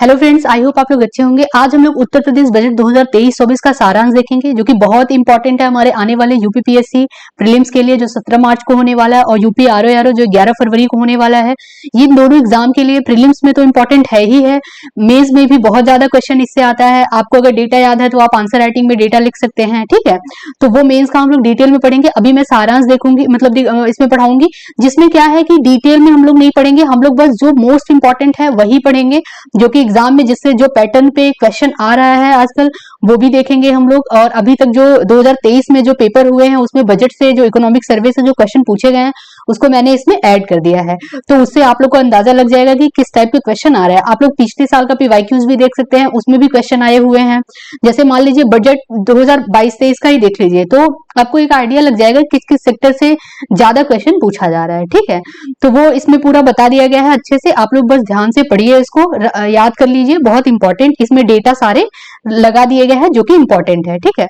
Hello friends, I hope आप लोग अच्छे होंगे। आज हम लोग उत्तर प्रदेश बजट 2023-24 का सारांश देखेंगे, जो कि बहुत इंपॉर्टेंट है हमारे आने वाले यूपीपीएससी प्रीलिम्स के लिए, जो 17 मार्च को होने वाला है, और यूपी आरओ जो 11 फरवरी को होने वाला है। ये दोनों एग्जाम के लिए प्रीलिम्स में तो इंपॉर्टेंट है ही है, मेंस में भी बहुत ज्यादा क्वेश्चन इससे आता है। आपको अगर डेटा याद है तो आप आंसर राइटिंग में डेटा लिख सकते हैं, ठीक है। तो वो मेंस का हम लोग डिटेल में पढ़ेंगे। अभी मैं सारांश देखूंगी, मतलब इसमें पढ़ाऊंगी, जिसमें क्या है कि डिटेल में हम लोग नहीं पढ़ेंगे, हम लोग बस जो मोस्ट इंपॉर्टेंट है वही पढ़ेंगे, जो कि एग्जाम में जिससे जो पैटर्न पे क्वेश्चन आ रहा है आजकल वो भी देखेंगे हम लोग। और अभी तक जो 2023 में जो पेपर हुए हैं उसमें बजट से, जो इकोनॉमिक सर्वे से जो क्वेश्चन पूछे गए हैं उसको मैंने इसमें ऐड कर दिया है, तो उससे आप लोग को अंदाजा लग जाएगा कि किस टाइप के क्वेश्चन आ रहे हैं। आप लोग पिछले साल का पीवाईक्यूज भी देख सकते हैं, उसमें भी क्वेश्चन आए हुए हैं। जैसे मान लीजिए बजट 2022-23 का ही देख लीजिए, तो आपको एक आइडिया लग जाएगा किस किस सेक्टर से ज्यादा क्वेश्चन पूछा जा रहा है, ठीक है। तो वो इसमें पूरा बता दिया गया है अच्छे से, आप लोग बस ध्यान से पढ़िए, इसको याद कर लीजिए, बहुत इंपॉर्टेंट इसमें डेटा सारे लगा दिए गए हैं जो कि इंपॉर्टेंट है, ठीक है।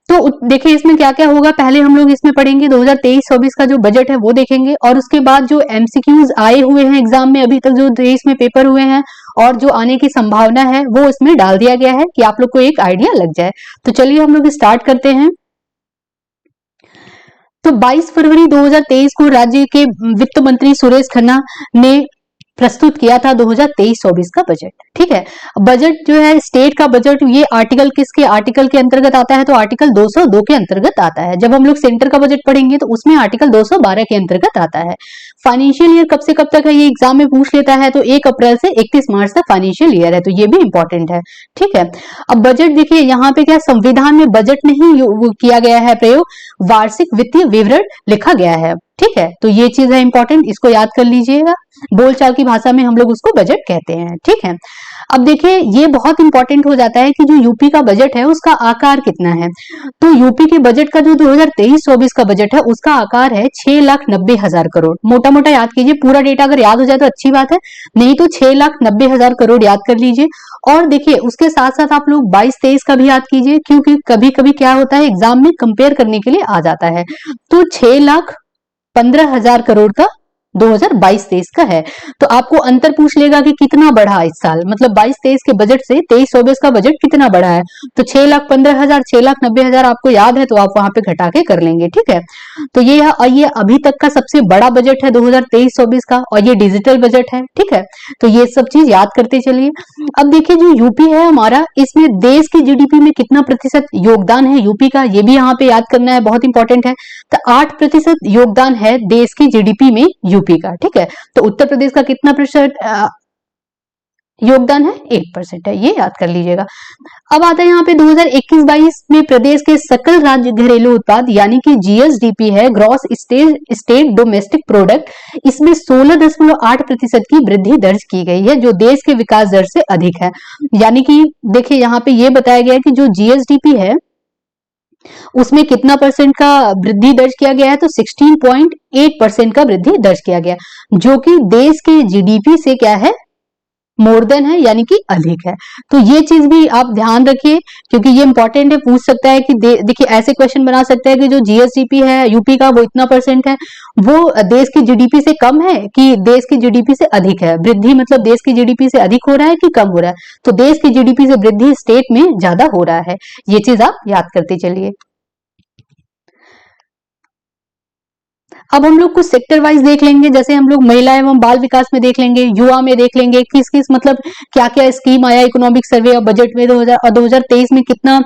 तो देखिए इसमें क्या क्या होगा, पहले हम लोग इसमें पढ़ेंगे 2023-24 का जो बजट है वो देखेंगे, और उसके बाद जो एमसीक्यूज आए हुए हैं एग्जाम में अभी तक जो 23 में पेपर हुए हैं और जो आने की संभावना है वो इसमें डाल दिया गया है कि आप लोग को एक आइडिया लग जाए। तो चलिए हम लोग स्टार्ट करते हैं। तो 22 फरवरी 2023 को राज्य के वित्त मंत्री सुरेश खन्ना ने प्रस्तुत किया था 2023-24 का बजट, ठीक है। बजट जो है स्टेट का बजट, ये आर्टिकल किसके आर्टिकल के अंतर्गत आता है, तो आर्टिकल 202 के अंतर्गत आता है। जब हम लोग सेंटर का बजट पढ़ेंगे तो उसमें आर्टिकल 212 के अंतर्गत आता है। फाइनेंशियल ईयर कब से कब तक है, ये एग्जाम में पूछ लेता है, तो 1 अप्रैल से 31 मार्च तक फाइनेंशियल ईयर है, तो ये भी इंपॉर्टेंट है, ठीक है। अब बजट देखिए, यहाँ पे क्या संविधान में बजट नहीं किया गया है प्रयोग, वार्षिक वित्तीय विवरण लिखा गया है, ठीक है। तो ये चीज है इंपॉर्टेंट, इसको याद कर लीजिएगा। बोलचाल की भाषा में हम लोग उसको बजट कहते हैं, ठीक है। अब देखिए ये बहुत इंपॉर्टेंट हो जाता है कि जो यूपी का बजट है उसका आकार कितना है। तो यूपी के बजट का जो 2023-24 का बजट है उसका आकार है 6,90,000 करोड़। मोटा मोटा याद कीजिए, पूरा डेटा अगर याद हो जाए तो अच्छी बात है, नहीं तो 6,90,000 करोड़ याद कर लीजिए। और देखिए उसके साथ साथ आप लोग 22-23 का भी याद कीजिए, क्योंकि कभी कभी क्या होता है एग्जाम में कंपेयर करने के लिए आ जाता है। तो 6,15,000 करोड़ का 2022-23 का है। तो आपको अंतर पूछ लेगा कि कितना बढ़ा इस साल, मतलब 22-23 के बजट से 23-24 का बजट कितना बढ़ा है। तो 6,15,000, 6,90,000 आपको याद है तो आप वहां पे घटा के कर लेंगे, ठीक है। तो ये अभी तक का सबसे बड़ा बजट है 2023-24 का, और ये डिजिटल बजट है, ठीक है। तो ये सब चीज याद करते चलिए। अब देखिए जो यूपी है हमारा, इसमें देश की जीडीपी में कितना प्रतिशत योगदान है यूपी का, ये भी यहाँ पे याद करना है, बहुत इंपॉर्टेंट है। तो 8% योगदान है देश की जीडीपी में यूपी का, ठीक है। तो उत्तर प्रदेश का कितना प्रतिशत योगदान है, 8% है, ये याद कर लीजिएगा। अब आता है यहाँ पे 2021-22 में प्रदेश के सकल राज्य घरेलू उत्पाद यानी कि जीएसडीपी है, ग्रॉस स्टेट डोमेस्टिक प्रोडक्ट, इसमें 16.8% की वृद्धि दर्ज की गई है, जो देश के विकास दर से अधिक है। यानी कि देखिए यहाँ पे ये बताया गया है कि जो जीएसडीपी है उसमें कितना परसेंट का वृद्धि दर्ज किया गया है, तो 16.8% का वृद्धि दर्ज किया गया, जो कि देश के जीडीपी से क्या है, मोर देन है, यानी कि अधिक है। तो ये चीज भी आप ध्यान रखिए, क्योंकि ये इंपॉर्टेंट है, पूछ सकता है कि देखिए ऐसे क्वेश्चन बना सकता है कि जो जीएसडीपी है यूपी का वो इतना परसेंट है, वो देश की जीडीपी से कम है कि देश की जीडीपी से अधिक है। वृद्धि मतलब देश की जीडीपी से अधिक हो रहा है कि कम हो रहा है, तो देश की जीडीपी से वृद्धि स्टेट में ज्यादा हो रहा है। ये चीज आप याद करते चलिए। अब हम लोग कुछ सेक्टर वाइज देख लेंगे, जैसे हम लोग महिला एवं बाल विकास में देख लेंगे, युवा में देख लेंगे, किस किस मतलब क्या क्या स्कीम आया इकोनॉमिक सर्वे और बजट में 2023 में कितना,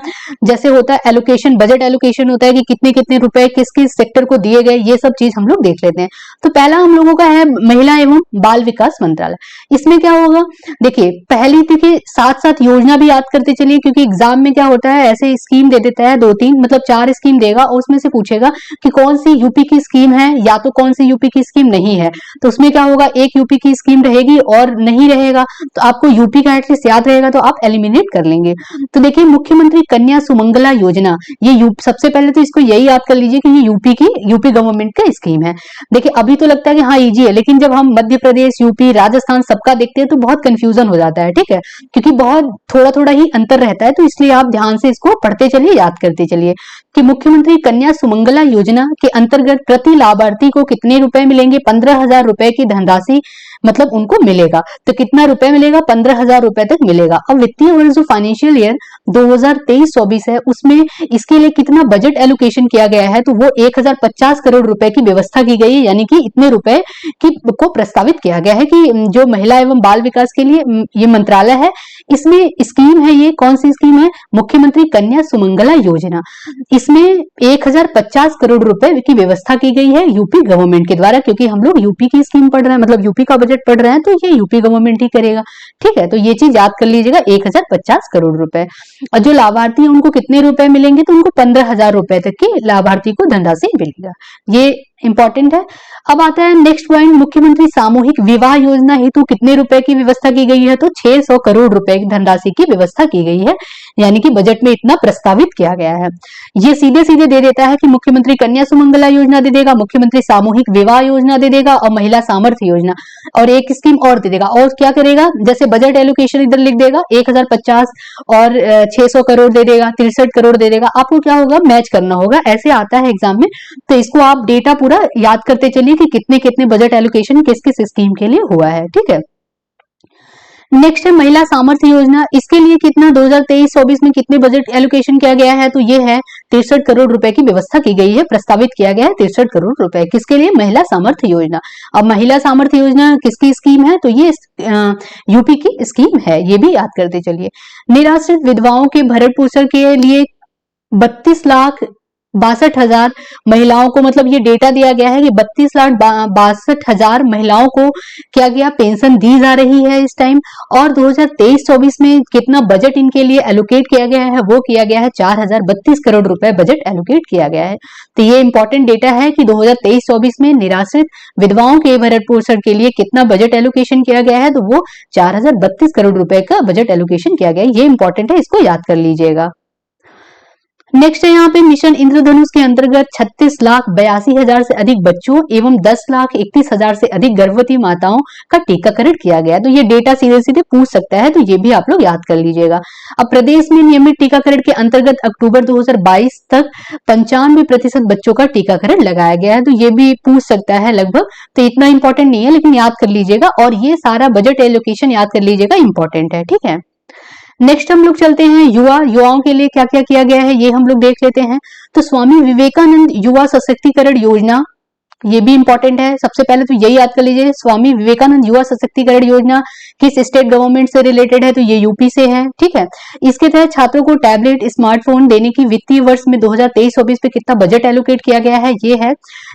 जैसे होता है एलोकेशन, बजट एलोकेशन होता है कि कितने कितने रुपए किस किस सेक्टर को दिए गए, ये सब चीज हम लोग देख लेते हैं। तो पहला हम लोगों का है महिला एवं बाल विकास मंत्रालय। इसमें क्या होगा, देखिए पहली देखिए साथ साथ योजना भी याद करते चलिए, क्योंकि एग्जाम में क्या होता है ऐसे स्कीम दे देता है 2-3 मतलब 4 स्कीम देगा और उसमें से पूछेगा कि कौन सी यूपी की स्कीम है या तो कौन सी यूपी की स्कीम नहीं है। तो उसमें क्या होगा, एक यूपी की स्कीम रहेगी और नहीं रहेगा, तो आपको यूपी का एटलीस्ट याद रहेगा तो आप एलिमिनेट कर लेंगे। तो देखिए मुख्यमंत्री कन्या सुमंगला योजना, ये सबसे पहले तो इसको यही याद कर लीजिए कि ये यूपी गवर्नमेंट का स्कीम है। देखिए अभी तो लगता है कि हाँ इजी है, लेकिन जब हम मध्य प्रदेश, यूपी, राजस्थान सबका देखते हैं तो बहुत कंफ्यूजन हो जाता है, ठीक है, क्योंकि बहुत थोड़ा थोड़ा ही अंतर रहता है। तो इसलिए आप ध्यान से इसको पढ़ते चलिए, याद करते चलिए कि मुख्यमंत्री कन्या सुमंगला योजना के अंतर्गत प्रति लाभार्थी को कितने रुपए मिलेंगे? 15,000 रुपए की धनराशि मतलब उनको मिलेगा। तो कितना रुपए मिलेगा? 15,000 रुपए तक मिलेगा। अब वित्तीय वर्ष जो फाइनेंशियल ईयर 2023-24 है उसमें इसके लिए कितना बजट एलोकेशन किया गया है? तो वो 1050 करोड़ रुपए की व्यवस्था की गई है, यानी कि इतने रुपए को प्रस्तावित किया गया है कि जो महिला एवं बाल विकास के लिए ये मंत्रालय है, इसमें स्कीम है, ये कौन सी स्कीम है? मुख्यमंत्री कन्या सुमंगला योजना। इसमें 1050 करोड़ रुपए की व्यवस्था की गई है यूपी गवर्नमेंट के द्वारा, क्योंकि हम लोग यूपी की स्कीम पढ़ रहे हैं, मतलब यूपी का बजट पढ़ रहे हैं, तो ये यूपी गवर्नमेंट ही करेगा। ठीक है, तो ये चीज याद कर लीजिएगा, 1050 करोड़ रुपए। और जो लाभार्थी है उनको कितने रुपए मिलेंगे? तो उनको 15,000 रुपए तक की लाभार्थी को धनराशि मिलेगा। ये इंपॉर्टेंट है। अब आता है नेक्स्ट पॉइंट, मुख्यमंत्री सामूहिक विवाह योजना हेतु कितने रुपए की व्यवस्था की गई है? तो 600 करोड़ रुपए की धनराशि की व्यवस्था की गई है, यानी कि बजट में इतना प्रस्तावित किया गया है। ये सीधे सीधे दे देता है कि मुख्यमंत्री कन्या सुमंगला योजना दे देगा, मुख्यमंत्री सामूहिक विवाह योजना दे देगा और महिला सामर्थ्य योजना, और एक स्कीम और दे देगा। और क्या करेगा? जैसे बजट एलोकेशन इधर लिख देगा 1050 और 600 करोड़ दे देगा, 63 करोड़ दे देगा। आपको क्या होगा? मैच करना होगा, ऐसे आता है एग्जाम में। तो इसको आप डेटा पूरा याद करते चलिए कि कितने कितने बजट एलोकेशन किस किस स्कीम के लिए हुआ है। ठीक है, नेक्स्ट है महिला सामर्थ्य योजना। इसके लिए कितना 2023-24 में कितने बजट एलोकेशन किया गया है? तो ये है 63 करोड़ रुपए की व्यवस्था की गई है, प्रस्तावित किया गया है 63 करोड़ रुपए। किसके लिए? महिला सामर्थ्य योजना। अब महिला सामर्थ्य योजना किसकी स्कीम है? तो ये यूपी की स्कीम है, ये भी याद करते चलिए। निराश्रित विधवाओं के भरण पोषण के लिए 32,62,000 महिलाओं को, मतलब ये डेटा दिया गया है कि 32,62,000 महिलाओं को क्या गया? पेंशन दी जा रही है इस टाइम। और 2023-24 में कितना बजट इनके लिए एलोकेट किया गया है? वो किया गया है 4,032 करोड़ रुपए बजट एलोकेट किया गया है। तो ये इंपॉर्टेंट डेटा है कि 2023-24 में निराश्रित विधवाओं के भरण पोषण के लिए कितना बजट एलोकेशन किया गया है? तो वो 4,032 करोड़ रुपए का बजट एलोकेशन किया गया है। ये इंपॉर्टेंट है, इसको याद कर लीजिएगा। नेक्स्ट है यहाँ पे मिशन इंद्रधनुष के अंतर्गत 36,82,000 से अधिक बच्चों एवं 10,31,000 से अधिक गर्भवती माताओं का टीकाकरण किया गया। तो ये डेटा सीधे सीधे पूछ सकता है, तो ये भी आप लोग याद कर लीजिएगा। अब प्रदेश में नियमित टीकाकरण के अंतर्गत अक्टूबर 2022 तक 95% बच्चों का टीकाकरण लगाया गया है। तो ये भी पूछ सकता है लगभग, तो इतना इंपॉर्टेंट नहीं है, लेकिन याद कर लीजिएगा। और ये सारा बजट एलोकेशन याद कर लीजिएगा, इंपॉर्टेंट है। ठीक है, नेक्स्ट हम लोग चलते हैं युवाओं के लिए क्या क्या किया गया है, ये हम लोग देख लेते हैं। तो स्वामी विवेकानंद युवा सशक्तिकरण योजना, ये भी इंपॉर्टेंट है। सबसे पहले तो यही याद कर लीजिए, स्वामी विवेकानंद युवा सशक्तिकरण योजना किस स्टेट गवर्नमेंट से रिलेटेड है? तो ये यूपी से है। ठीक है, इसके तहत छात्रों को टैबलेट, स्मार्टफोन देने की वित्तीय वर्ष में 2023-24 पे कितना बजट एलोकेट किया गया है? ये है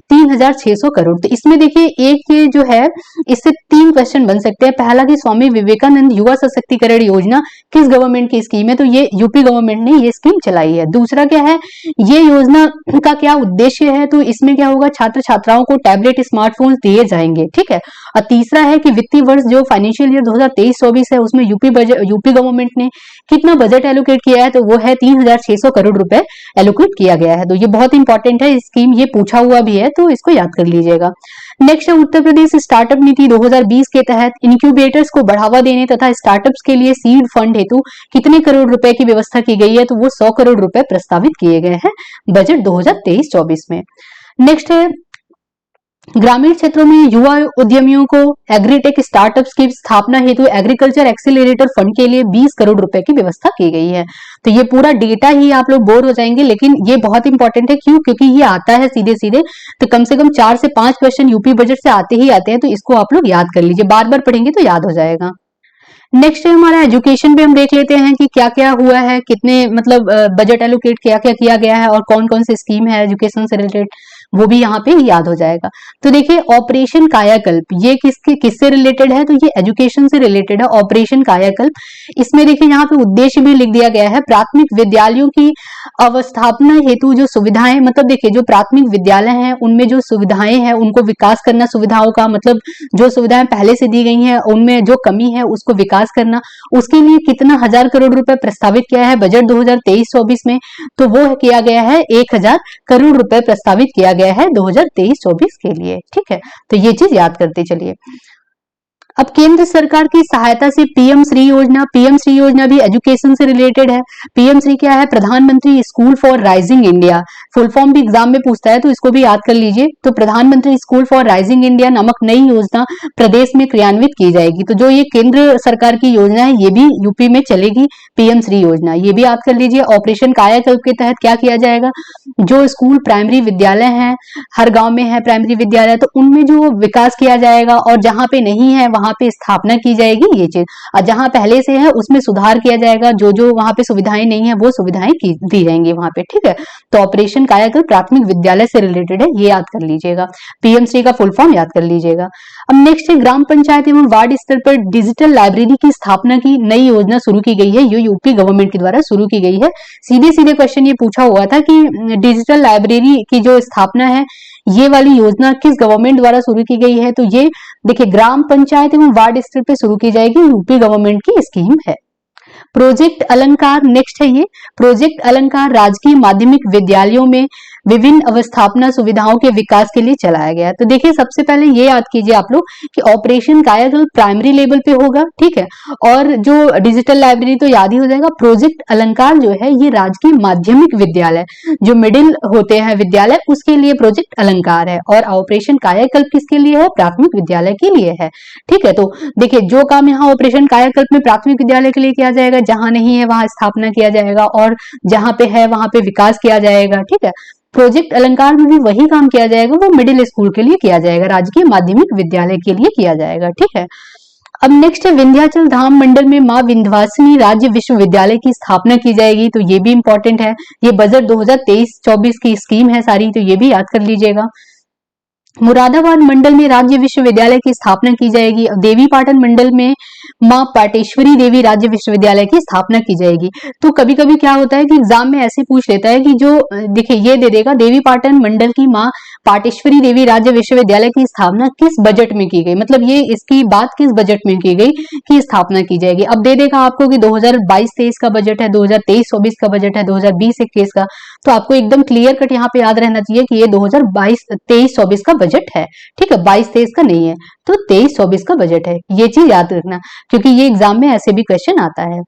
3,600 करोड़। तो इसमें देखिए एक ये जो है, इससे 3 क्वेश्चन बन सकते हैं। पहला कि स्वामी विवेकानंद युवा सशक्तिकरण योजना किस गवर्नमेंट की स्कीम है? तो ये यूपी गवर्नमेंट ने ये स्कीम चलाई है। दूसरा क्या है, ये योजना का क्या उद्देश्य है? तो इसमें क्या होगा? छात्र छात्राओं को टैबलेट, स्मार्टफोन दिए जाएंगे। ठीक है, और तीसरा है कि वित्तीय वर्ष जो फाइनेंशियल ईयर 2023-24 है उसमें यूपी गवर्नमेंट ने कितना बजट एलोकेट किया है? तो वो है 3,600 करोड़ रुपए एलोकेट किया गया है। तो ये बहुत इंपॉर्टेंट है स्कीम, ये पूछा हुआ भी है, तो इसको याद कर लीजिएगा। नेक्स्ट है उत्तर प्रदेश स्टार्टअप नीति 2020 के तहत इंक्यूबेटर्स को बढ़ावा देने तथा स्टार्टअप्स के लिए सीड फंड हेतु कितने करोड़ रुपए की व्यवस्था की गई है? तो वो 100 करोड़ रुपए प्रस्तावित किए गए हैं बजट 2023-24 में। नेक्स्ट है ग्रामीण क्षेत्रों में युवा उद्यमियों को एग्रीटेक स्टार्टअप्स की स्थापना हेतु एग्रीकल्चर एक्सीलरेटर फंड के लिए 20 करोड़ रुपए की व्यवस्था की गई है। तो ये पूरा डेटा ही आप लोग बोर हो जाएंगे, लेकिन ये बहुत इंपॉर्टेंट है। क्यों? क्योंकि ये आता है सीधे सीधे, तो कम से कम 4 से 5 क्वेश्चन यूपी बजट से आते ही आते हैं। तो इसको आप लोग याद कर लीजिए, बार बार पढ़ेंगे तो याद हो जाएगा। नेक्स्ट है हमारा एजुकेशन पे हम देख लेते हैं कि क्या क्या हुआ है, कितने मतलब बजट एलोकेट क्या क्या किया गया है और कौन कौन सी स्कीम है एजुकेशन से रिलेटेड, वो भी यहाँ पे याद हो जाएगा। तो देखिए ऑपरेशन कायाकल्प, ये किससे रिलेटेड है? तो ये एजुकेशन से रिलेटेड है, ऑपरेशन कायाकल्प। इसमें देखिए यहाँ पे उद्देश्य भी लिख दिया गया है, प्राथमिक विद्यालयों की अवस्थापना हेतु जो सुविधाएं, मतलब देखिए जो प्राथमिक विद्यालय हैं उनमें जो सुविधाएं हैं उनको विकास करना, सुविधाओं का मतलब जो सुविधाएं पहले से दी गई हैं उनमें जो कमी है उसको विकास करना, उसके लिए कितना 1,000 करोड़ रुपए प्रस्तावित किया है बजट 2023-24 में? तो वो किया गया है 1,000 करोड़ रुपए प्रस्तावित किया गया है 2023-24 के लिए। ठीक है, तो ये चीज याद करते चलिए। अब केंद्र सरकार की सहायता से पीएम श्री योजना भी एजुकेशन से रिलेटेड है। पीएम श्री क्या है? प्रधानमंत्री school for rising India. Full form भी एग्जाम में पूछता है तो इसको भी याद कर लीजिए। तो प्रधानमंत्री स्कूल फॉर राइजिंग इंडिया नामक नई योजना प्रदेश में क्रियान्वित की जाएगी। तो जो ये केंद्र सरकार की योजना है ये भी यूपी में चलेगी, पीएम श्री योजना, ये भी याद कर लीजिए। ऑपरेशन कायाकल्प के तहत क्या किया जाएगा, जो स्कूल प्राइमरी विद्यालय हैं, हर गांव में है प्राइमरी विद्यालय, तो उनमें जो विकास किया जाएगा और जहां पे नहीं है वहां पे स्थापना की जाएगी ये चीज, और जहां पहले से है उसमें सुधार किया जाएगा, जो जो वहां पे सुविधाएं नहीं है वो सुविधाएं दी जाएंगी वहां पे, ठीक है। तो ऑपरेशन कायाकल्प प्राथमिक विद्यालय से रिलेटेड है, ये याद कर लीजिएगा। पीएम श्री का फुल फॉर्म याद कर लीजिएगा। अब नेक्स्ट है ग्राम पंचायत एवं वार्ड स्तर पर डिजिटल लाइब्रेरी की स्थापना की नई योजना शुरू की गई है, ये यूपी गवर्नमेंट के द्वारा शुरू की गई है। सीधे सीधे क्वेश्चन ये पूछा हुआ था कि डिजिटल लाइब्रेरी की जो स्थापना है ये वाली योजना किस गवर्नमेंट द्वारा शुरू की गई है, तो ये देखिए ग्राम पंचायत एवं वार्ड स्तर पर शुरू की जाएगी, यूपी गवर्नमेंट की स्कीम है। प्रोजेक्ट अलंकार नेक्स्ट है, ये प्रोजेक्ट अलंकार राजकीय माध्यमिक विद्यालयों में विभिन्न अवस्थापना सुविधाओं के विकास के लिए चलाया गया। तो देखिए सबसे पहले ये याद कीजिए आप लोग कि ऑपरेशन कायाकल्प प्राइमरी लेवल पे होगा, ठीक है, और जो डिजिटल लाइब्रेरी तो याद ही हो जाएगा। प्रोजेक्ट अलंकार जो है ये राजकीय माध्यमिक विद्यालय, जो मिडिल होते हैं विद्यालय, उसके लिए प्रोजेक्ट अलंकार है, और ऑपरेशन कायाकल्प किसके लिए है, प्राथमिक विद्यालय के लिए है, ठीक है। तो देखिए जो काम यहाँ ऑपरेशन कायाकल्प में प्राथमिक विद्यालय के लिए किया जाएगा, जहां नहीं है वहां स्थापना किया जाएगा, और जहां पे है वहां पे विकास किया जाएगा, ठीक है। प्रोजेक्ट अलंकार में भी वही काम किया जाएगा, वो मिडिल स्कूल के लिए किया जाएगा, राजकीय माध्यमिक विद्यालय के लिए किया जाएगा, ठीक है। अब नेक्स्ट है विंध्याचल धाम मंडल में मां विंध्यवासिनी राज्य विश्वविद्यालय की स्थापना की जाएगी, तो ये भी इंपॉर्टेंट है। ये बजट 2023-24 की स्कीम है सारी, तो ये भी याद कर लीजिएगा। मुरादाबाद मंडल में राज्य विश्वविद्यालय की स्थापना की जाएगी। देवी पाटन मंडल में मां पाटेश्वरी देवी राज्य विश्वविद्यालय की स्थापना की जाएगी। तो कभी कभी क्या होता है कि एग्जाम में ऐसे पूछ लेता है कि जो देखिए ये दे देगा देवी पाटन मंडल की मां पाटेश्वरी देवी राज्य विश्वविद्यालय की स्थापना किस बजट में की गई, मतलब ये इसकी बात किस बजट में की गई कि स्थापना की जाएगी। अब दे देगा आपको कि 2022-23 का बजट है, 2023-24 का बजट है, 2020-21 का, तो आपको एकदम क्लियर कट यहाँ पे याद रहना चाहिए कि ये 2022-23-24 का बजट है, ठीक है, 22-23 का नहीं है, तो 23-24 का बजट है, ये चीज याद रखना क्योंकि ये एग्जाम में ऐसे भी क्वेश्चन आता है।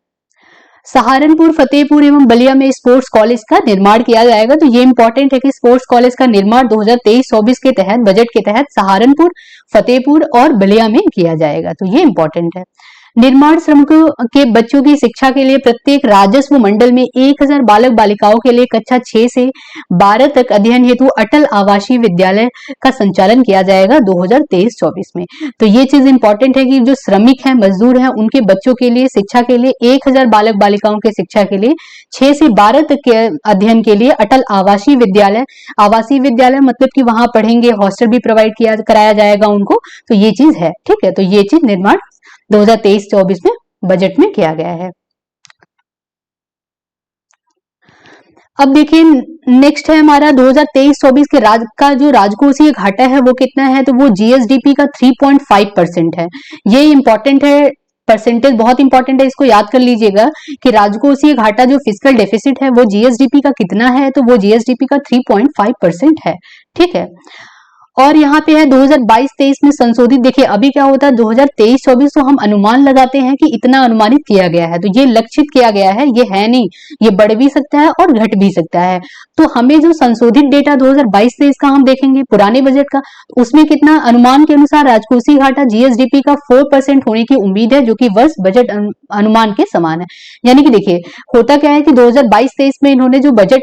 सहारनपुर, फतेहपुर एवं बलिया में स्पोर्ट्स कॉलेज का निर्माण किया जाएगा, तो ये इंपॉर्टेंट है कि स्पोर्ट्स कॉलेज का निर्माण 2023-24 के तहत बजट के तहत सहारनपुर, फतेहपुर और बलिया में किया जाएगा, तो ये इंपॉर्टेंट है। निर्माण श्रमिकों के बच्चों की शिक्षा के लिए प्रत्येक राजस्व मंडल में 1000 बालक बालिकाओं के लिए कक्षा 6 से 12 तक अध्ययन हेतु अटल आवासीय विद्यालय का संचालन किया जाएगा 2023-24 में। तो ये चीज इंपॉर्टेंट है कि जो श्रमिक हैं, मजदूर हैं, उनके बच्चों के लिए शिक्षा के लिए 1000 बालक बालिकाओं के शिक्षा के लिए 6 से 12 तक के अध्ययन के लिए अटल आवासीय विद्यालय मतलब कि वहां पढ़ेंगे, हॉस्टल भी प्रोवाइड कराया जाएगा उनको, तो ये चीज है, ठीक है। तो ये चीज निर्माण 2023-24 में बजट में किया गया है। अब देखिए नेक्स्ट है हमारा 2023-24 के का जो राजकोषीय घाटा है वो कितना है, तो वो जीएसडीपी का 3.5% है। ये इंपॉर्टेंट है, परसेंटेज बहुत इंपॉर्टेंट है, इसको याद कर लीजिएगा कि राजकोषीय घाटा जो फिस्कल डेफिसिट है वो जीएसडीपी का कितना है, तो वो जीएसडीपी का 3.5% है, ठीक है। और यहाँ पे है 2022-23 में संशोधित, देखिए अभी क्या होता है 2023-24 तो हम अनुमान लगाते हैं कि इतना अनुमानित किया गया है, तो ये लक्षित किया गया है, ये है नहीं, ये बढ़ भी सकता है और घट भी सकता है। तो हमें जो संशोधित डेटा 2022-23 का हम देखेंगे पुराने बजट का, तो उसमें कितना अनुमान के अनुसार राजकोषीय घाटा जीएसडीपी का 4% होने की उम्मीद है, जो कि वर्ष बजट अनुमान के समान है। यानी कि देखिए होता क्या है कि 2022-23 में इन्होंने जो बजट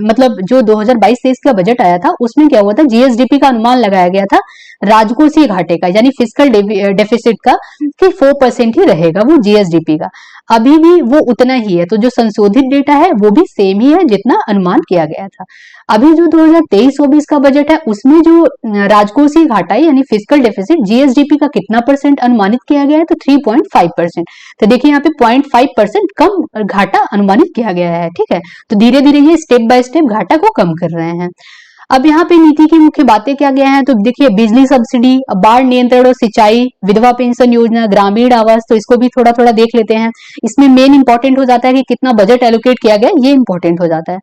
मतलब जो 2022-23 का बजट आया था उसमें क्या हुआ था, जीएसडीपी का अनुमान लगाया गया था राजकोषीय घाटे का यानी फिस्कल डेफिसिट का कि 4% ही रहेगा वो जीएसडीपी का। अभी भी वो उतना ही है, तो जो संशोधित डेटा है वो भी सेम ही है जितना अनुमान किया गया था। अभी जो 2023-24 का बजट है उसमें जो राजकोषीय घाटा है यानी फिस्कल डेफिसिट जीएसडीपी का कितना परसेंट अनुमानित किया गया है, तो 3.5%। तो देखिए यहाँ पे 0.5% कम घाटा अनुमानित किया गया है, ठीक है। तो धीरे धीरे ये स्टेप बाय स्टेप घाटा को कम कर रहे हैं। अब यहाँ पे नीति की मुख्य बातें क्या क्या हैं, तो देखिए बिजली सब्सिडी, बाढ़ नियंत्रण और सिंचाई, विधवा पेंशन योजना, ग्रामीण आवास, तो इसको भी थोड़ा थोड़ा देख लेते हैं। इसमें मेन इंपॉर्टेंट हो जाता है कि कितना बजट एलोकेट किया गया, ये इंपॉर्टेंट हो जाता है।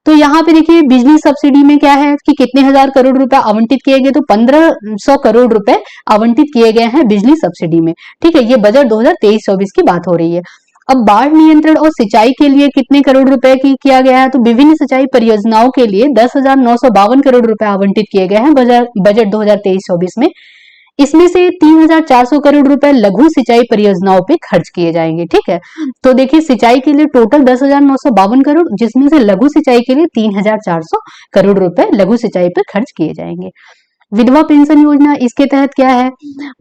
तो यहाँ पे देखिए बिजली सब्सिडी में क्या है कि कितने हजार करोड़ रुपए आवंटित किए गए, तो 1500 करोड़ रुपए आवंटित किए गए हैं बिजली सब्सिडी में, ठीक है। ये बजट 2023-24 की बात हो रही है। अब बाढ़ नियंत्रण और सिंचाई के लिए कितने करोड़ रुपए की किया गया है, तो विभिन्न सिंचाई परियोजनाओं के लिए 10,952 करोड़ रुपए आवंटित किए गए हैं बजट 2023-24 में। इसमें से 3,400 करोड़ रुपए लघु सिंचाई परियोजनाओं पे खर्च किए जाएंगे। ठीक है, तो देखिए सिंचाई के लिए टोटल 10,952 करोड़, जिसमें से लघु सिंचाई के लिए 3,400 करोड़ रुपए लघु सिंचाई पर खर्च किए जाएंगे। विधवा पेंशन योजना, इसके तहत क्या है,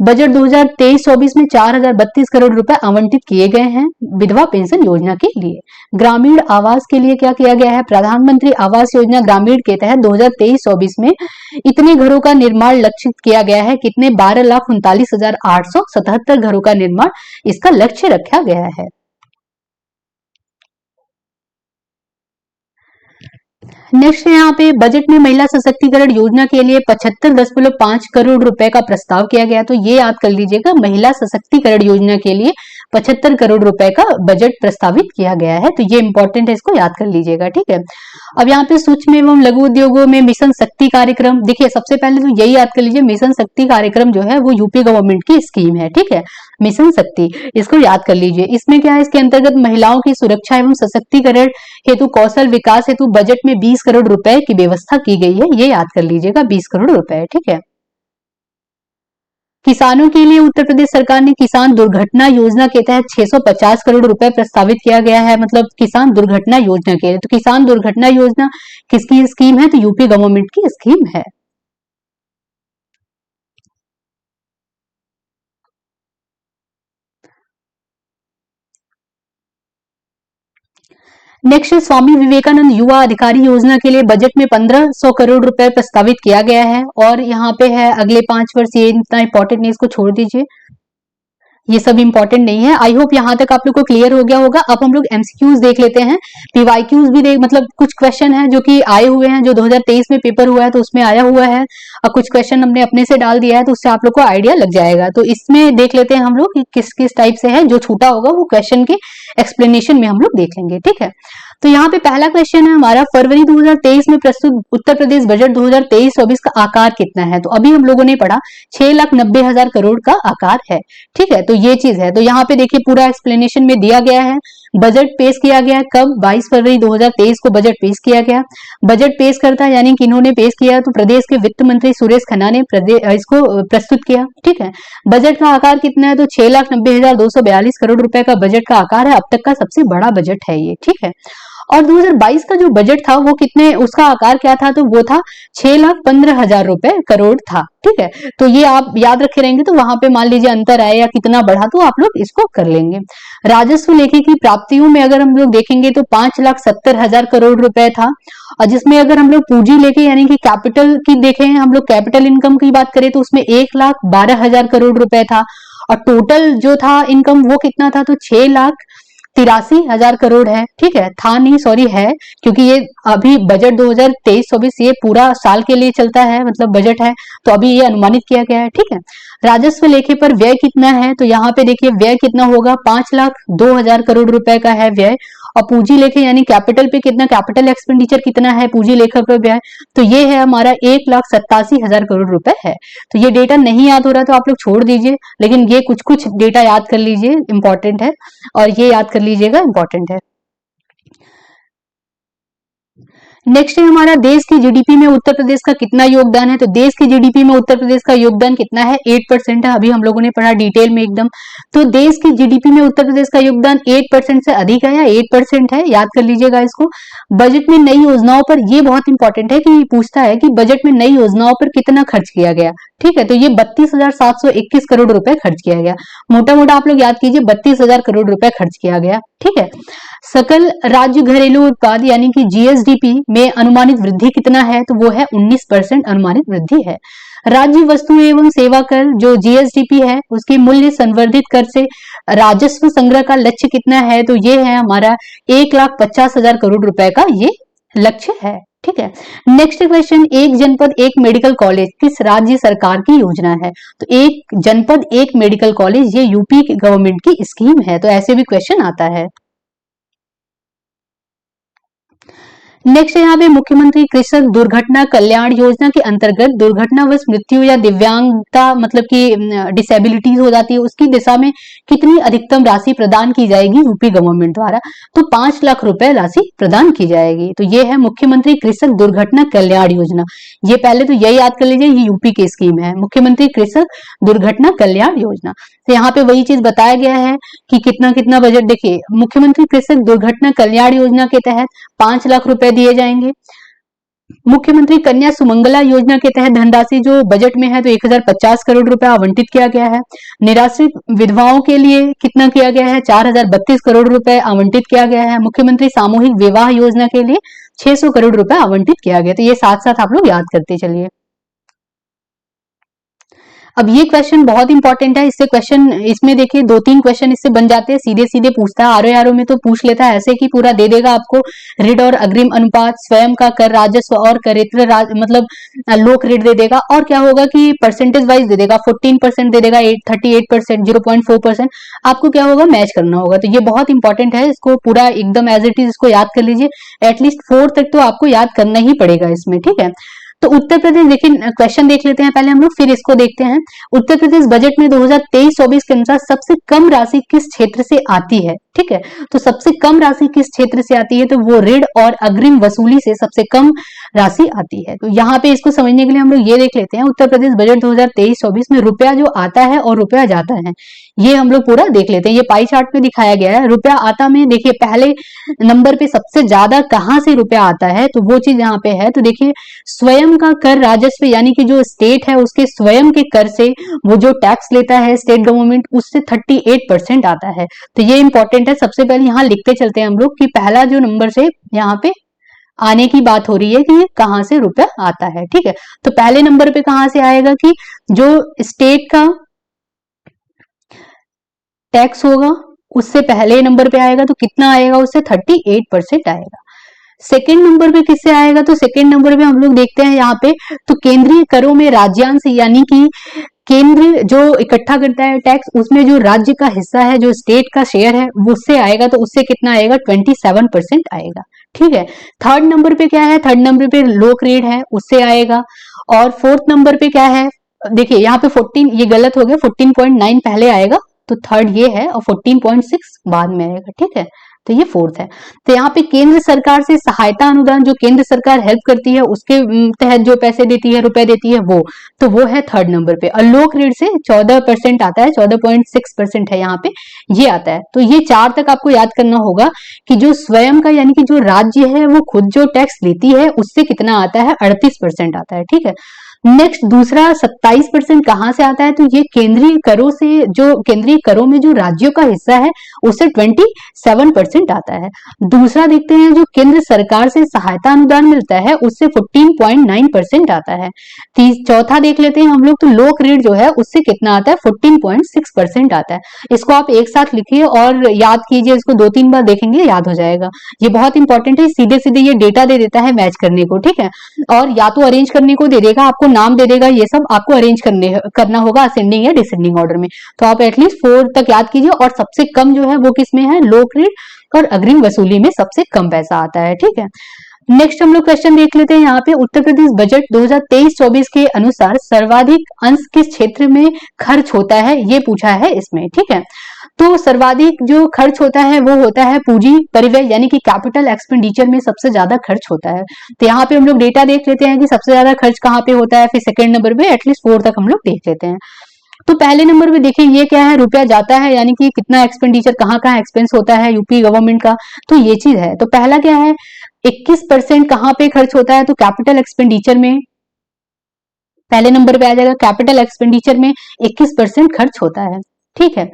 बजट 2023-24 में 4,032 करोड़ रुपए आवंटित किए गए हैं विधवा पेंशन योजना के लिए। ग्रामीण आवास के लिए क्या किया गया है, प्रधानमंत्री आवास योजना ग्रामीण के तहत 2023-24 में इतने घरों का निर्माण लक्षित किया गया है, कितने, 12,39,877 घरों का निर्माण इसका लक्ष्य रखा गया है। नेक्स्ट यहाँ पे बजट में महिला सशक्तिकरण योजना के लिए 75.5 करोड़ रुपए का प्रस्ताव किया गया। तो ये याद कर लीजिएगा, महिला सशक्तिकरण योजना के लिए 75 करोड़ रुपए का बजट प्रस्तावित किया गया है। तो ये इंपॉर्टेंट है, इसको याद कर लीजिएगा। ठीक है, अब यहाँ पे सूक्ष्म एवं लघु उद्योगों में मिशन शक्ति कार्यक्रम, देखिए सबसे पहले तो यही याद कर लीजिए, मिशन शक्ति कार्यक्रम जो है वो यूपी गवर्नमेंट की स्कीम है। ठीक है, मिशन शक्ति, इसको याद कर लीजिए। इसमें क्या है, इसके अंतर्गत महिलाओं की सुरक्षा एवं सशक्तिकरण हेतु कौशल विकास हेतु बजट में 20 करोड़ रुपए की व्यवस्था की गई है। ये याद कर लीजिएगा, 20 करोड़ रुपए। ठीक है, किसानों के लिए उत्तर प्रदेश सरकार ने किसान दुर्घटना योजना के तहत 650 करोड़ रुपए प्रस्तावित किया गया है, मतलब किसान दुर्घटना योजना के लिए। तो किसान दुर्घटना योजना किसकी स्कीम है, तो यूपी गवर्नमेंट की स्कीम है। नेक्स्ट, स्वामी विवेकानंद युवा अधिकारी योजना के लिए बजट में 1,500 करोड़ रुपए प्रस्तावित किया गया है। और यहाँ पे है अगले 5 वर्ष, ये इतना इंपॉर्टेंट नहीं, इसको छोड़ दीजिए, ये सब इंपॉर्टेंट नहीं है। आई होप यहाँ तक आप लोग को क्लियर हो गया होगा। अब हम लोग एमसीक्यूज देख लेते हैं, पीवाईक्यूज भी देख, मतलब कुछ क्वेश्चन है जो कि आए हुए हैं, जो 2023 में पेपर हुआ है तो उसमें आया हुआ है, और कुछ क्वेश्चन हमने अपने से डाल दिया है, तो उससे आप लोग को आइडिया लग जाएगा। तो इसमें देख लेते हैं हम लोग कि किस किस टाइप से है, जो छूटा होगा वो क्वेश्चन के एक्सप्लेनेशन में हम लोग देख लेंगे। ठीक है, तो यहाँ पे पहला क्वेश्चन है हमारा, फरवरी 2023 में प्रस्तुत उत्तर प्रदेश बजट 2023-24 का आकार कितना है। तो अभी हम लोगों ने पढ़ा 6,90,000 करोड़ का आकार है। ठीक है, तो ये चीज है। तो यहाँ पे देखिए पूरा एक्सप्लेनेशन में दिया गया है। बजट पेश किया गया कब, 22 फरवरी 2023 को बजट पेश किया गया। बजट पेश करता है यानी कि इन्होंने पेश किया, तो प्रदेश के वित्त मंत्री सुरेश खन्ना ने इसको प्रस्तुत किया। ठीक है, बजट का आकार कितना है, तो 6,90,242 करोड़ रुपए का बजट का आकार है। अब तक का सबसे बड़ा बजट है ये। ठीक है, और 2022 का जो बजट था वो कितने, उसका आकार क्या था, तो वो था 6,15,000 रुपए करोड़ था। ठीक है, तो ये आप याद रखे रहेंगे, तो वहां पे मान लीजिए अंतर आए या कितना बढ़ा तो आप लोग इसको कर लेंगे। राजस्व लेखे की प्राप्तियों में अगर हम लोग देखेंगे तो 5,70,000 करोड़ रुपए था, और जिसमें अगर हम लोग पूंजी लेके यानी कि कैपिटल की देखें, हम लोग कैपिटल इनकम की बात करें तो उसमें 1,12,000 करोड़ रुपए था, और टोटल जो था इनकम वो कितना था, तो 6,83,000 करोड़ है। ठीक है, था नहीं, सॉरी है, क्योंकि ये अभी बजट 2023-24 ये पूरा साल के लिए चलता है, मतलब बजट है, तो अभी ये अनुमानित किया गया है। ठीक है, राजस्व लेखे पर व्यय कितना है, तो यहाँ पे देखिए व्यय कितना होगा, 5,02,000 करोड़ रुपए का है व्यय। और पूंजी लेखे यानी कैपिटल पे कितना, कैपिटल एक्सपेंडिचर कितना है पूंजी लेखा पर व्यय, तो ये है हमारा 1,87,000 करोड़ रुपए है। तो ये डेटा नहीं याद हो रहा तो आप लोग छोड़ दीजिए, लेकिन ये कुछ कुछ डेटा याद कर लीजिए, इंपॉर्टेंट है, और ये याद कर लीजिएगा, इंपॉर्टेंट है। नेक्स्ट है हमारा, देश की जीडीपी में उत्तर प्रदेश का कितना योगदान है। तो देश की जीडीपी में उत्तर प्रदेश का योगदान कितना है, 8% है। अभी हम लोगों ने पढ़ा डिटेल में एकदम। तो देश की जीडीपी में उत्तर प्रदेश का योगदान 8% से अधिक है या 8% है, याद कर लीजिएगा इसको। बजट में नई योजनाओं पर, ये बहुत इंपॉर्टेंट है कि पूछता है कि बजट में नई योजनाओं पर कितना खर्च किया गया। ठीक है, तो ये 32,721 करोड़ रुपए खर्च किया गया। मोटा मोटा आप लोग याद कीजिए, 32,000 करोड़ रुपए खर्च किया गया। ठीक है, सकल राज्य घरेलू उत्पाद यानी कि जीएसडीपी में अनुमानित वृद्धि कितना है, तो वो है 19% अनुमानित वृद्धि है। राज्य वस्तु एवं सेवा कर जो जीएसडीपी है उसके मूल्य संवर्धित कर से राजस्व संग्रह का लक्ष्य कितना है, तो ये है हमारा 1,50,000 करोड़ रुपए का ये लक्ष्य है। ठीक है, नेक्स्ट क्वेश्चन, एक जनपद एक मेडिकल कॉलेज किस राज्य सरकार की योजना है। तो एक जनपद एक मेडिकल कॉलेज ये यूपी गवर्नमेंट की स्कीम है। तो ऐसे भी क्वेश्चन आता है। नेक्स्ट यहाँ पे मुख्यमंत्री कृषक दुर्घटना कल्याण योजना के अंतर्गत दुर्घटनावश मृत्यु या दिव्यांगता मतलब कि डिसेबिलिटीज हो जाती है, उसकी दिशा में कितनी अधिकतम राशि प्रदान की जाएगी यूपी गवर्नमेंट द्वारा? तो 5 लाख रुपए राशि प्रदान की जाएगी। तो ये है मुख्यमंत्री कृषक दुर्घटना कल्याण योजना। ये पहले तो यही याद कर लीजिए, ये यूपी की स्कीम है, मुख्यमंत्री कृषक दुर्घटना कल्याण योजना। तो यहाँ पे वही चीज बताया गया है कि कितना कितना बजट। देखिए, मुख्यमंत्री कृषक दुर्घटना कल्याण योजना के तहत 5 लाख रुपए दिए जाएंगे। मुख्यमंत्री कन्या सुमंगला योजना के तहत धनराशि जो बजट में है तो 1050 करोड़ रुपए आवंटित किया गया है। निराश्रित विधवाओं के लिए कितना किया गया है? 4032 करोड़ रुपए आवंटित किया गया है। मुख्यमंत्री सामूहिक विवाह योजना के लिए 600 करोड़ रुपए आवंटित किया गया। तो ये साथ साथ आप लोग याद करते चलिए। अब ये क्वेश्चन बहुत इंपॉर्टेंट है, इससे क्वेश्चन इसमें देखिए 2-3 क्वेश्चन इससे बन जाते हैं, सीधे सीधे पूछता है। आरओ में तो पूछ लेता है ऐसे कि पूरा दे देगा आपको, ऋण और अग्रिम अनुपात, स्वयं का कर राजस्व और करेत्र मतलब लोक ऋण दे देगा। और क्या होगा कि परसेंटेज वाइज दे देगा, 14% दे देगा, 38%, 0.4%। आपको क्या होगा, मैच करना होगा। तो ये बहुत इंपॉर्टेंट है, इसको पूरा एकदम एज इट इज इसको याद कर लीजिए। एटलीस्ट 4 तक तो आपको याद करना ही पड़ेगा इसमें, ठीक है। तो उत्तर प्रदेश, देखिए क्वेश्चन देख लेते हैं पहले हम लोग, फिर इसको देखते हैं। उत्तर प्रदेश बजट में 2023-24 के अनुसार सबसे कम राशि किस क्षेत्र से आती है? ठीक है, तो सबसे कम राशि किस क्षेत्र से आती है? तो वो ऋण और अग्रिम वसूली से सबसे कम राशि आती है। तो यहाँ पे इसको समझने के लिए हम लोग ये देख लेते हैं, उत्तर प्रदेश बजट 2023-24 में रुपया जो आता है और रुपया जाता है, ये हम लोग पूरा देख लेते हैं। ये पाई चार्ट में दिखाया गया है। रुपया आता में देखिए पहले नंबर पे सबसे ज्यादा कहां से रुपया आता है, तो वो चीज यहाँ पे है। तो देखिए स्वयं का कर राजस्व, यानी कि जो स्टेट है उसके स्वयं के कर से वो जो टैक्स लेता है स्टेट गवर्नमेंट, उससे 38% आता है। तो ये इंपॉर्टेंट है। सबसे पहले यहाँ लिखते चलते हैं हम लोग कि पहला जो नंबर से यहाँ पे आने की बात हो रही है कि कहां से रुपया आता है, ठीक है। तो पहले नंबर पे कहां से आएगा कि जो स्टेट का टैक्स होगा उससे पहले नंबर पे आएगा। तो कितना आएगा, उससे 38% आएगा। सेकेंड नंबर पे किससे आएगा? तो सेकेंड नंबर पे हम लोग देखते हैं यहाँ पे, तो केंद्रीय करों में राज्यांश, यानी कि केंद्र जो इकट्ठा करता है टैक्स, उसमें जो राज्य का हिस्सा है, जो स्टेट का शेयर है, वो उससे आएगा। तो उससे कितना आएगा? 27% आएगा, ठीक है। थर्ड नंबर पे क्या है? थर्ड नंबर पे लोक ऋण है, उससे आएगा। और फोर्थ नंबर पे क्या है? देखिए यहाँ पे 14, ये गलत हो गया, 14.9 पहले आएगा, तो थर्ड ये है, और 14.6 बाद में आएगा, ठीक है। तो ये फोर्थ है। तो यहाँ पे केंद्र सरकार से सहायता अनुदान, जो केंद्र सरकार हेल्प करती है उसके तहत जो पैसे देती है, रुपए देती है, वो तो वो है थर्ड नंबर पे। और लोक ऋण से 14% आता है, 14.6% है यहाँ पे, ये आता है। तो ये 4 तक आपको याद करना होगा कि जो स्वयं का, यानी कि जो राज्य है वो खुद जो टैक्स लेती है उससे कितना आता है? 38% आता है, ठीक है। नेक्स्ट दूसरा 27% कहां से आता है? तो ये केंद्रीय करों से, जो केंद्रीय करों में जो राज्यों का हिस्सा है उससे 27% आता है। दूसरा देखते हैं, जो केंद्र सरकार से सहायता अनुदान मिलता है उससे 14.9% आता है। चौथा देख लेते हैं हम लोग, तो लोक ऋण जो है उससे कितना आता है? 14.6% आता है। इसको आप एक साथ लिखिए और याद कीजिए, इसको 2-3 बार देखेंगे याद हो जाएगा। ये बहुत इंपॉर्टेंट है, सीधे सीधे ये डेटा दे देता है मैच करने को, ठीक है। और या तो अरेंज करने को दे देगा, आपको नाम दे देगा, ये सब आपको अरेंज करना होगा असेंडिंग या डिसेंडिंग ऑर्डर में। तो आप एटलीस्ट 4 तक याद कीजिए। और सबसे कम जो है वो किसमें है? लोक ऋण और अग्रिम वसूली में सबसे कम पैसा आता है, ठीक है। नेक्स्ट हम लोग क्वेश्चन देख लेते हैं यहाँ पे, उत्तर प्रदेश बजट 2023-24 के अनुसार सर्वाधिक अंश किस क्षेत्र में खर्च होता है, ये पूछा है इसमें, ठीक है। तो सर्वाधिक जो खर्च होता है वो होता है पूंजी परिव्यय, यानी कि कैपिटल एक्सपेंडिचर में सबसे ज्यादा खर्च होता है। तो यहाँ पे हम लोग डेटा देख लेते हैं कि सबसे ज्यादा खर्च कहाँ पे होता है, फिर सेकंड नंबर पे, एटलीस्ट 4 तक हम लोग देख लेते हैं। तो पहले नंबर पे देखिए ये क्या है? रुपया जाता है, यानी कि कितना एक्सपेंडिचर, कहाँ कहाँ एक्सपेंस होता है यूपी गवर्नमेंट का, तो ये चीज है। तो पहला क्या है? 21% कहाँ पे खर्च होता है? तो कैपिटल एक्सपेंडिचर में पहले नंबर पे आ जाएगा। कैपिटल एक्सपेंडिचर में 21% खर्च होता है, ठीक है।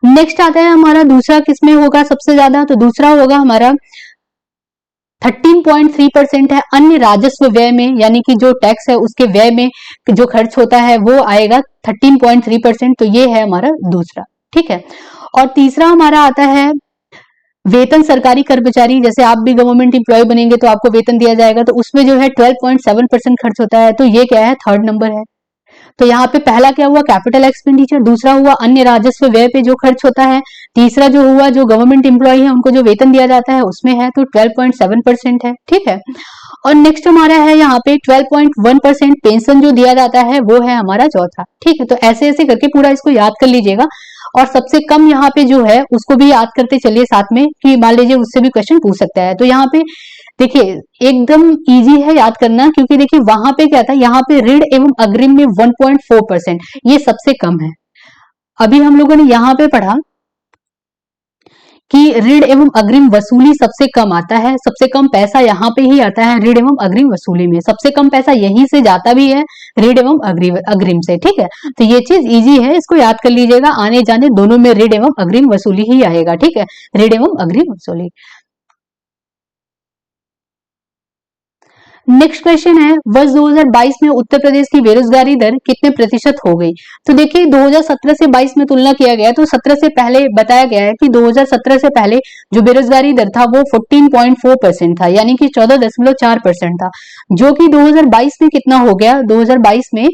नेक्स्ट आता है हमारा दूसरा, किसमें होगा सबसे ज्यादा? तो दूसरा होगा हमारा 13.3% है अन्य राजस्व व्यय में, यानी कि जो टैक्स है उसके व्यय में जो खर्च होता है वो आएगा 13.3%। तो ये है हमारा दूसरा, ठीक है। और तीसरा हमारा आता है वेतन सरकारी कर्मचारी, जैसे आप भी गवर्नमेंट एम्प्लॉय बनेंगे तो आपको वेतन दिया जाएगा, तो उसमें जो है 12.7% खर्च होता है। तो ये क्या है? थर्ड नंबर है। तो यहाँ पे पहला क्या हुआ, कैपिटल एक्सपेंडिचर, दूसरा हुआ अन्य राजस्व व्यय पे जो खर्च होता है, तीसरा जो हुआ जो गवर्नमेंट एम्प्लॉय है उनको जो वेतन दिया जाता है उसमें है, तो 12.7% है, ठीक है। और नेक्स्ट हमारा है यहाँ पे 12.1% पेंशन जो दिया जाता है वो है हमारा चौथा, ठीक है। तो ऐसे ऐसे करके पूरा इसको याद कर लीजिएगा, और सबसे कम यहाँ पे जो है उसको भी याद करते चलिए साथ में, कि मान लीजिए उससे भी क्वेश्चन पूछ सकता है। तो यहाँ पे देखिए एकदम इजी है याद करना, क्योंकि देखिए वहां पे क्या था, यहाँ पे ऋण एवं अग्रिम में 1.4%, ये सबसे कम है। अभी हम लोगों ने यहाँ पे पढ़ा कि ऋण एवं अग्रिम वसूली सबसे कम आता है, सबसे कम पैसा यहाँ पे ही आता है ऋण एवं अग्रिम वसूली में, सबसे कम पैसा यहीं से जाता भी है ऋण एवं अग्रिम से, ठीक है। तो ये चीज इजी है, इसको याद कर लीजिएगा, आने जाने दोनों में ऋण एवं अग्रिम वसूली ही आएगा, ठीक है, ऋण एवं अग्रिम वसूली। नेक्स्ट क्वेश्चन है, वर्ष 2022 में उत्तर प्रदेश की बेरोजगारी दर कितने प्रतिशत हो गई। तो देखिए 2017 से 22 में तुलना किया गया, तो 17 से पहले बताया गया है कि 2017 से पहले जो बेरोजगारी दर था वो 14.4% था, यानी कि 14.4% था, जो कि 2022 में कितना हो गया, 2022 में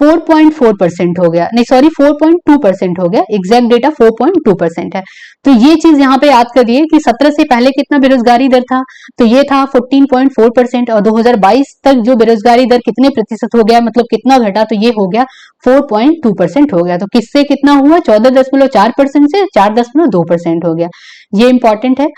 4.4% हो गया, नहीं सॉरी 4.2% हो गया, एग्जैक्ट डेटा 4.2% है। तो ये चीज यहाँ पे याद करिए कि 17 से पहले कितना बेरोजगारी दर था, तो ये था 14.4%, और 2022 तक जो बेरोजगारी दर कितने प्रतिशत हो गया, मतलब कितना घटा, तो ये हो गया 4.2% हो गया। तो किससे कितना हुआ, 14.4% से 4.2% हो गया, ये इंपॉर्टेंट है।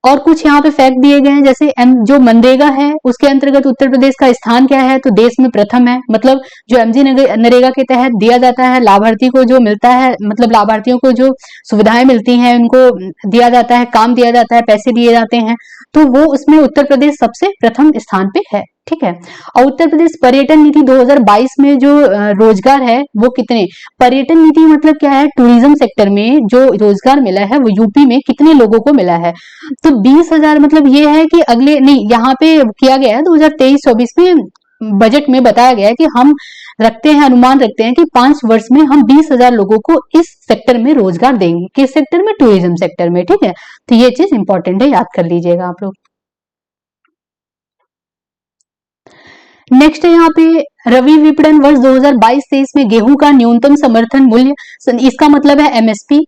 और कुछ यहाँ पे फैक्ट दिए गए हैं, जैसे जो मनरेगा है उसके अंतर्गत उत्तर प्रदेश का स्थान क्या है, तो देश में प्रथम है, मतलब जो एमजी नरेगा के तहत दिया जाता है, लाभार्थी को जो मिलता है, मतलब लाभार्थियों को जो सुविधाएं मिलती हैं, उनको दिया जाता है, काम दिया जाता है, पैसे दिए जाते हैं, तो वो उसमें उत्तर प्रदेश सबसे प्रथम स्थान पे है, ठीक है। और उत्तर प्रदेश पर्यटन नीति 2022 में जो रोजगार है वो कितने, पर्यटन नीति मतलब क्या है, टूरिज्म सेक्टर में जो रोजगार मिला है वो यूपी में कितने लोगों को मिला है, तो 20,000, मतलब ये है कि अगले नहीं, यहाँ पे किया गया है 2023-24 में बजट में बताया गया है कि हम रखते हैं, अनुमान रखते हैं कि 5 वर्ष में हम 20,000 लोगों को इस सेक्टर में रोजगार देंगे, किस सेक्टर में, टूरिज्म सेक्टर में, ठीक है। तो ये चीज इंपॉर्टेंट है, याद कर लीजिएगा आप लोग। नेक्स्ट है यहाँ पे रवि विपणन वर्ष 2022-23 में गेहूं का न्यूनतम समर्थन मूल्य, इसका मतलब है एमएसपी,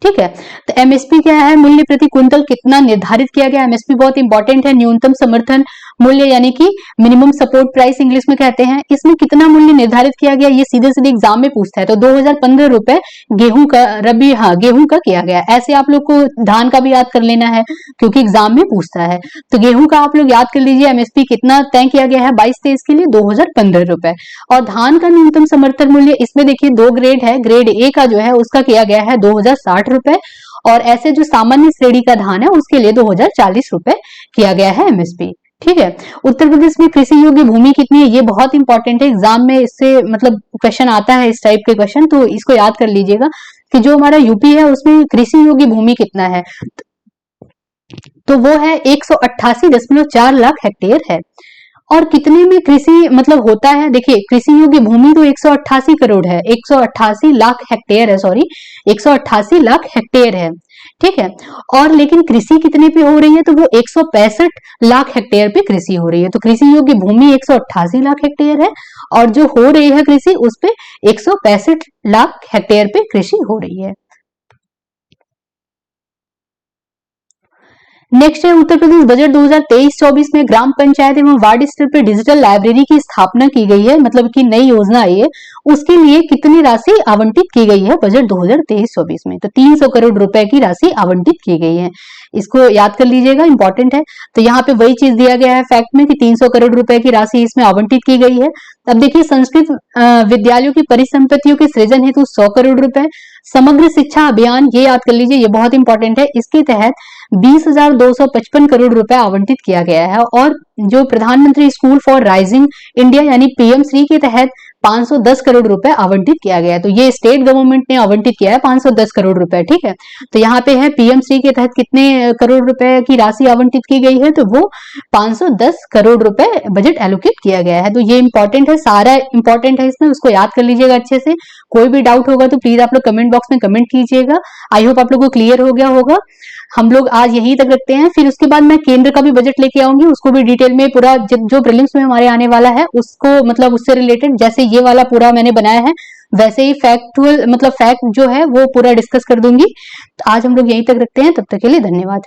ठीक है। तो एमएसपी क्या है, मूल्य प्रति क्विंटल कितना निर्धारित किया गया, एमएसपी बहुत इंपॉर्टेंट है, न्यूनतम समर्थन मूल्य यानी कि मिनिमम सपोर्ट प्राइस इंग्लिश में कहते हैं, इसमें कितना मूल्य निर्धारित किया गया, ये सीधे सीधे एग्जाम में पूछता है। तो 2015 रुपए गेहूं का, रबी, हाँ गेहूं का किया गया। ऐसे आप लोग को धान का भी याद कर लेना है क्योंकि एग्जाम में पूछता है। तो गेहूं का आप लोग याद कर लीजिए, एमएसपी कितना तय किया गया है 22-23 के लिए, 2015 रुपए। और धान का न्यूनतम समर्थन मूल्य, इसमें देखिए 2 ग्रेड है, ग्रेड ए का जो है उसका किया गया है 2060 रुपए, और ऐसे जो सामान्य श्रेणी का धान है उसके लिए 2040 रुपए किया गया है एमएसपी, ठीक है। उत्तर प्रदेश में कृषि योग्य भूमि कितनी है, ये बहुत इंपॉर्टेंट है, एग्जाम में इससे मतलब क्वेश्चन आता है, इस टाइप के क्वेश्चन, तो इसको याद कर लीजिएगा कि जो हमारा यूपी है उसमें कृषि योग्य भूमि कितना है, तो वो है 188.4 लाख हेक्टेयर है। और कितने में कृषि मतलब होता है, देखिए कृषि योग्य भूमि तो 188 करोड़ है, 188 लाख हेक्टेयर है, सॉरी 188 लाख हेक्टेयर है, ठीक है। और लेकिन कृषि कितने पे हो रही है, तो वो 165 लाख हेक्टेयर पे कृषि हो रही है। तो कृषि योग्य भूमि 188 लाख हेक्टेयर है, और जो हो रही है कृषि उस पे 165 लाख हेक्टेयर पे कृषि हो रही है। नेक्स्ट है उत्तर प्रदेश बजट 2023-24 में ग्राम पंचायत एवं वार्ड स्तर पर डिजिटल लाइब्रेरी की स्थापना की गई है, मतलब कि नई योजना आई है, उसके लिए कितनी राशि आवंटित की गई है बजट 2023-24 में, तो 300 करोड़ रुपए की राशि आवंटित की गई है, इसको याद कर लीजिएगा, इंपॉर्टेंट है। तो यहाँ पे वही चीज दिया गया है फैक्ट में कि 300 करोड़ रुपए की राशि इसमें आवंटित की गई है। अब देखिए संस्कृत विद्यालयों की परिसंपत्तियों के सृजन हेतु 100 करोड़ रुपए, समग्र शिक्षा अभियान, ये याद कर लीजिए, ये बहुत इंपॉर्टेंट है, इसके तहत 20,255 करोड़ रुपए आवंटित किया गया है। और जो प्रधानमंत्री स्कूल फॉर राइजिंग इंडिया यानी पीएम श्री के तहत 510 करोड़ रुपए आवंटित किया गया है। तो ये स्टेट गवर्नमेंट ने आवंटित किया है 510 करोड़ रुपए, ठीक है। तो यहाँ पे है पीएम श्री के तहत कितने करोड़ रुपए की राशि आवंटित की गई है, तो वो 510 करोड़ रुपए बजट एलोकेट किया गया है। तो ये इंपॉर्टेंट है, सारा इंपॉर्टेंट है इसमें, उसको याद कर लीजिएगा अच्छे से। कोई भी डाउट होगा तो प्लीज आप लोग कमेंट बॉक्स में कमेंट कीजिएगा। आई होप आप लोग को क्लियर हो गया होगा। हम लोग आज यहीं तक रखते हैं, फिर उसके बाद मैं केंद्र का भी बजट लेके आऊंगी, उसको भी डिटेल में पूरा जो प्रीलिम्स में हमारे आने वाला है उसको मतलब उससे रिलेटेड जैसे ये वाला पूरा मैंने बनाया है वैसे ही फैक्ट जो है वो पूरा डिस्कस कर दूंगी। तो आज हम लोग यहीं तक रखते हैं, तब तक के लिए धन्यवाद।